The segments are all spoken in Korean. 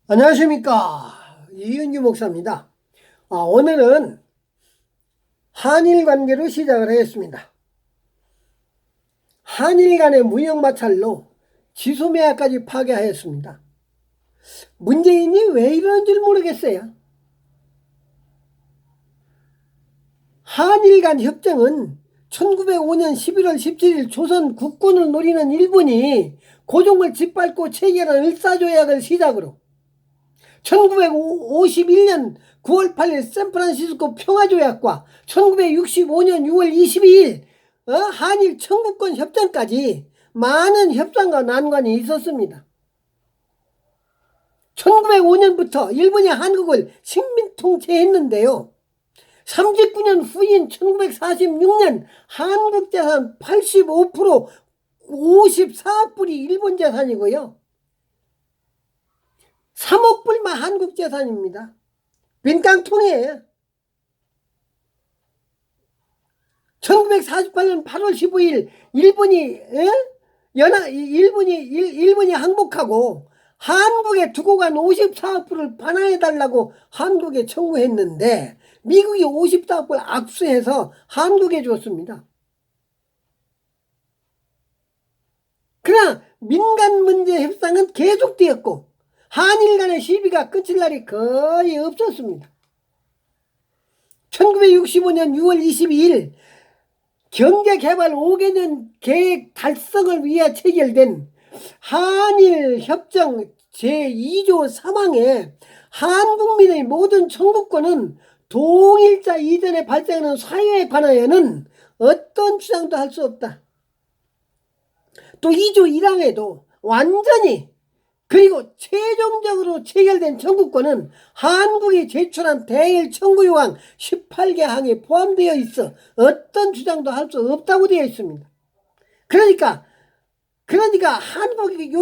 안녕하십니까, 이은규 목사입니다. 오늘은 한일 관계로 시작을 하겠습니다. 한일 간의 무역 마찰로 지소미아까지 파괴하였습니다. 문재인이 왜 이러는지 모르겠어요. 한일 간 협정은 1905년 11월 17일 조선 국군을 노리는 일본이 고종을 짓밟고 체결한 을사조약을 시작으로 1951년 9월 8일 샌프란시스코 평화조약과 1965년 6월 22일 한일 청구권 협정까지 많은 협상과 난관이 있었습니다. 1905년부터 일본이 한국을 식민 통치했는데요. 39년 후인 1946년 한국 재산 85% 54억 불이 일본 재산이고요. 3억 불만 한국 재산입니다. 빈깡통이에요. 1948년 8월 15일 일본이 항복하고 한국에 두고 간 54억 불을 반환해달라고 한국에 청구했는데 미국이 54억 불 악수해서 한국에 줬습니다. 그러나 민간 문제 협상은 계속되었고 한일 간의 시비가 끝일 날이 거의 없었습니다. 1965년 6월 22일 경제개발 5개년 계획 달성을 위해 체결된 한일 협정 제2조 3항에 한국민의 모든 청구권은 동일자 이전에 발생하는 사유에 관하여는 어떤 주장도 할 수 없다. 또 2조 1항에도 완전히 그리고 최종적으로 체결된 청구권은 한국이 제출한 대일 청구 요항 18개 항에 포함되어 있어 어떤 주장도 할 수 없다고 되어 있습니다. 그러니까 한국의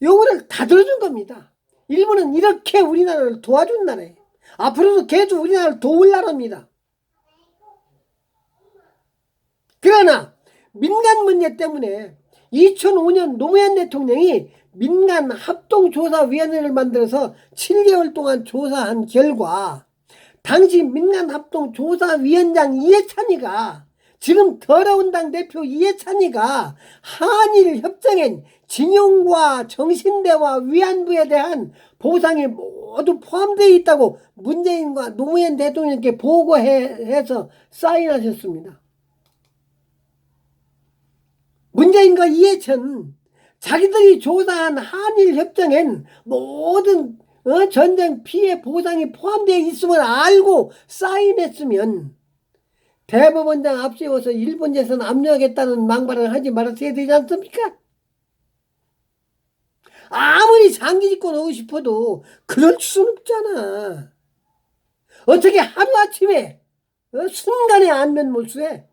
요구를 다 들어준 겁니다. 일본은 이렇게 우리나라를 도와준 나라예요. 앞으로도 계속 우리나라를 도울 나라입니다. 그러나 민간 문제 때문에 2005년 노무현 대통령이 민간 합동조사위원회를 만들어서 7개월 동안 조사한 결과 당시 민간 합동조사위원장 이해찬이가 지금 더러운 당 대표 이해찬이가 한일 협정엔 징용과 정신대와 위안부에 대한 보상이 모두 포함되어 있다고 문재인과 노무현 대통령께 보고해서 사인하셨습니다. 문재인과 이해찬 자기들이 조사한 한일 협정엔 모든 전쟁 피해 보상이 포함되어 있음을 알고 사인했으면 대법원장 앞세워서 일본 재산 압류하겠다는 망발을 하지 말았어야 되지 않습니까? 아무리 장기 집권 하고 싶어도 그럴 수는 없잖아. 어떻게 하루아침에 순간에 안면 몰수해?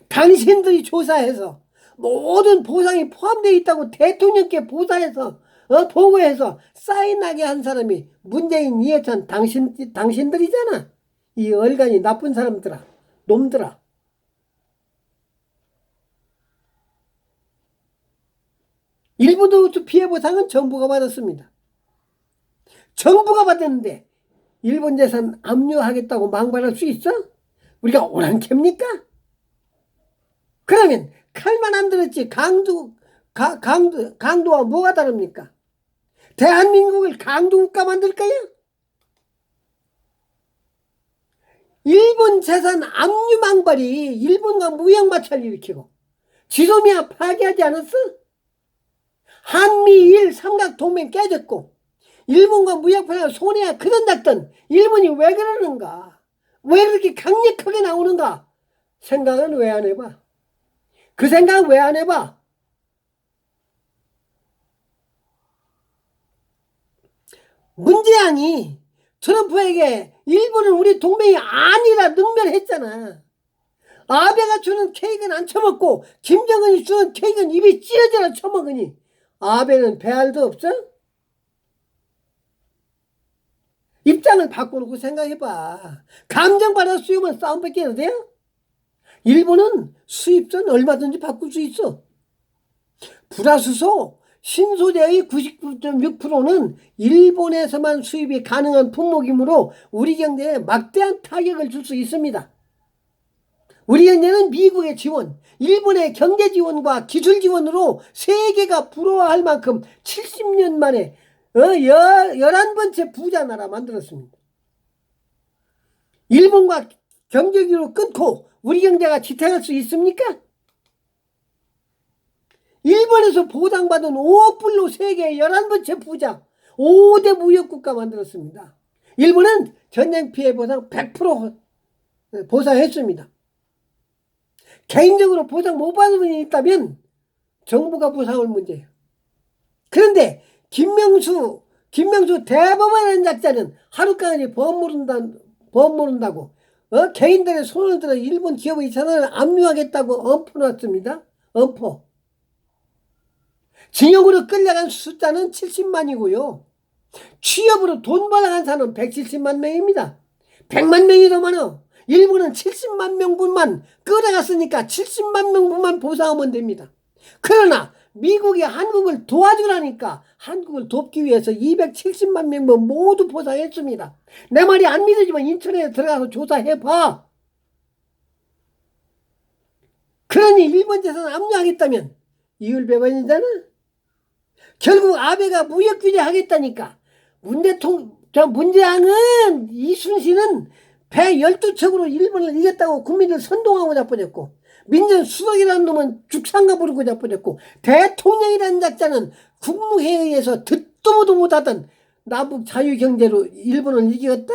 당신들이 조사해서 모든 보상이 포함되어 있다고 대통령께 보고해서 사인하게 한 사람이 문재인, 이해찬 당신들이잖아. 이 얼간이 나쁜 사람들아, 놈들아. 일부도 피해 보상은 정부가 받았습니다. 정부가 받았는데 일본 재산 압류하겠다고 망발할 수 있어? 우리가 오랑캐입니까? 그러면 칼만 안 들었지 강도와 뭐가 다릅니까? 대한민국을 강도국가 만들까요? 일본 재산 압류 망발이 일본과 무역 마찰을 일으키고 지소미아 파괴하지 않았어? 한미일 삼각동맹 깨졌고 일본과 무역 파괴 손해야 그런다던 일본이 왜 그러는가? 왜 그렇게 강력하게 나오는가? 생각은 왜 안 해봐? 그 생각 왜 안 해봐? 문재양이 트럼프에게 일본은 우리 동맹이 아니라 능멸했잖아. 아베가 주는 케이크는 안 처먹고 김정은이 주는 케이크는 입이 찢어져라 처먹으니 아베는 배알도 없어? 입장을 바꿔놓고 생각해봐. 감정받아 수입은 싸움밖에 안 돼요? 일본은 수입선 얼마든지 바꿀 수 있어. 불화수소 신소재의 99.6%는 일본에서만 수입이 가능한 품목이므로 우리 경제에 막대한 타격을 줄 수 있습니다. 우리 경제는 미국의 지원, 일본의 경제 지원과 기술 지원으로 세계가 부러워할 만큼 70년 만에 11번째 부자 나라 만들었습니다. 일본과 경제기로 끊고 우리 경제가 지탱할 수 있습니까? 일본에서 보상받은 5억 불로 세계 11번째 부자 5대 무역국가 만들었습니다. 일본은 전쟁 피해 보상 100% 보상했습니다. 개인적으로 보상 못 받은 분이 있다면 정부가 보상할 문제예요. 그런데 김명수 대법원 작자는 하루까지 법 모른다고 개인들의 손을 들어 일본 기업의 재산을 압류하겠다고 엄포놨습니다. 엄포. 징역으로 끌려간 숫자는 70만이고요. 취업으로 돈 벌어간 사람은 170만 명입니다. 100만 명이 더 많아. 일본은 70만 명분만 끌어갔으니까 70만 명분만 보상하면 됩니다. 그러나 미국이 한국을 도와주라니까 한국을 돕기 위해서 270만 명분 모두 보상했습니다. 내 말이 안 믿어지면 인터넷에 들어가서 조사해봐. 그러니 일본 재산 압류하겠다면 이율배반이잖아. 결국 아베가 무역 규제 하겠다니까 문재앙은 이순신은 배 12척으로 일본을 이겼다고 국민들 선동하고 자빠졌고 민정수석이라는 놈은 죽상가 부르고 자빠졌고 대통령이라는 작자는 국무회의에 의해서 듣도 보도 못하던 남북 자유경제로 일본을 이겼다?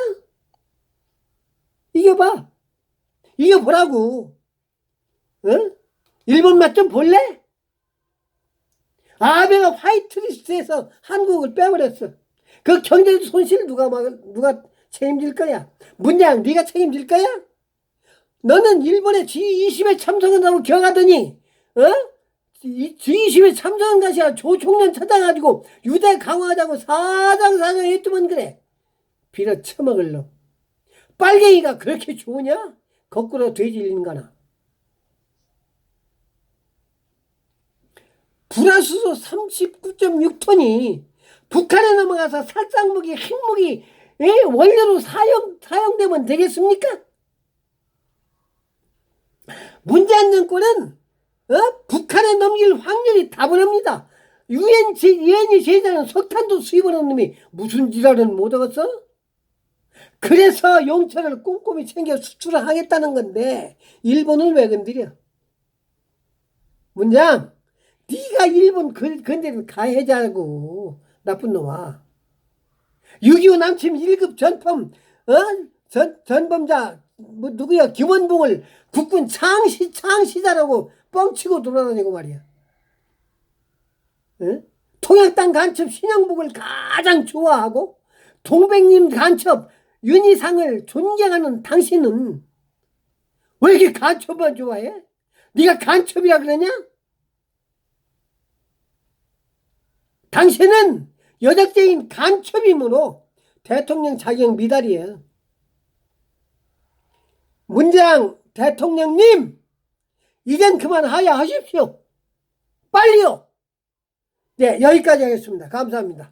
이겨봐. 이겨보라고. 응? 일본 맛 좀 볼래? 아베가 화이트리스트에서 한국을 빼버렸어. 그 경제 손실 누가 책임질 거야? 문재양 네가 책임질 거야? 너는 일본에 G20에 참석한다고 기억하더니 G20에 참석한 것이야. 조총련 찾아가지고 유대 강화하자고 사장사장 했더만 그래. 빌어 처먹을 놈. 빨갱이가 그렇게 좋으냐? 거꾸로 돼지일린 거나. 불화수소 39.6톤이 북한에 넘어가서 살상무기, 핵무기 원료로 사용되면 되겠습니까? 문재인 정권은 북한에 넘길 확률이 다분합니다. 유엔이 제재하는 석탄도 수입하는 놈이 무슨 지랄을 못 얻었어? 그래서 용철을 꼼꼼히 챙겨 수출을 하겠다는 건데 일본을 왜 건드려? 문장 네가 일본 건드리는 가해자고 나쁜 놈아. 6.25 남침 1급 전범자 누구야 김원봉을 국군 창시자라고 뻥치고 돌아다니고 말이야. 응? 통역당 간첩 신영복을 가장 좋아하고 동백님 간첩 윤희상을 존경하는 당신은 왜 이렇게 간첩만 좋아해? 네가 간첩이라 그러냐? 당신은 여적죄인 간첩이므로 대통령 자격 미달이에요. 문재양 대통령님 이젠 그만하야 하십시오. 빨리요. 네, 여기까지 하겠습니다. 감사합니다.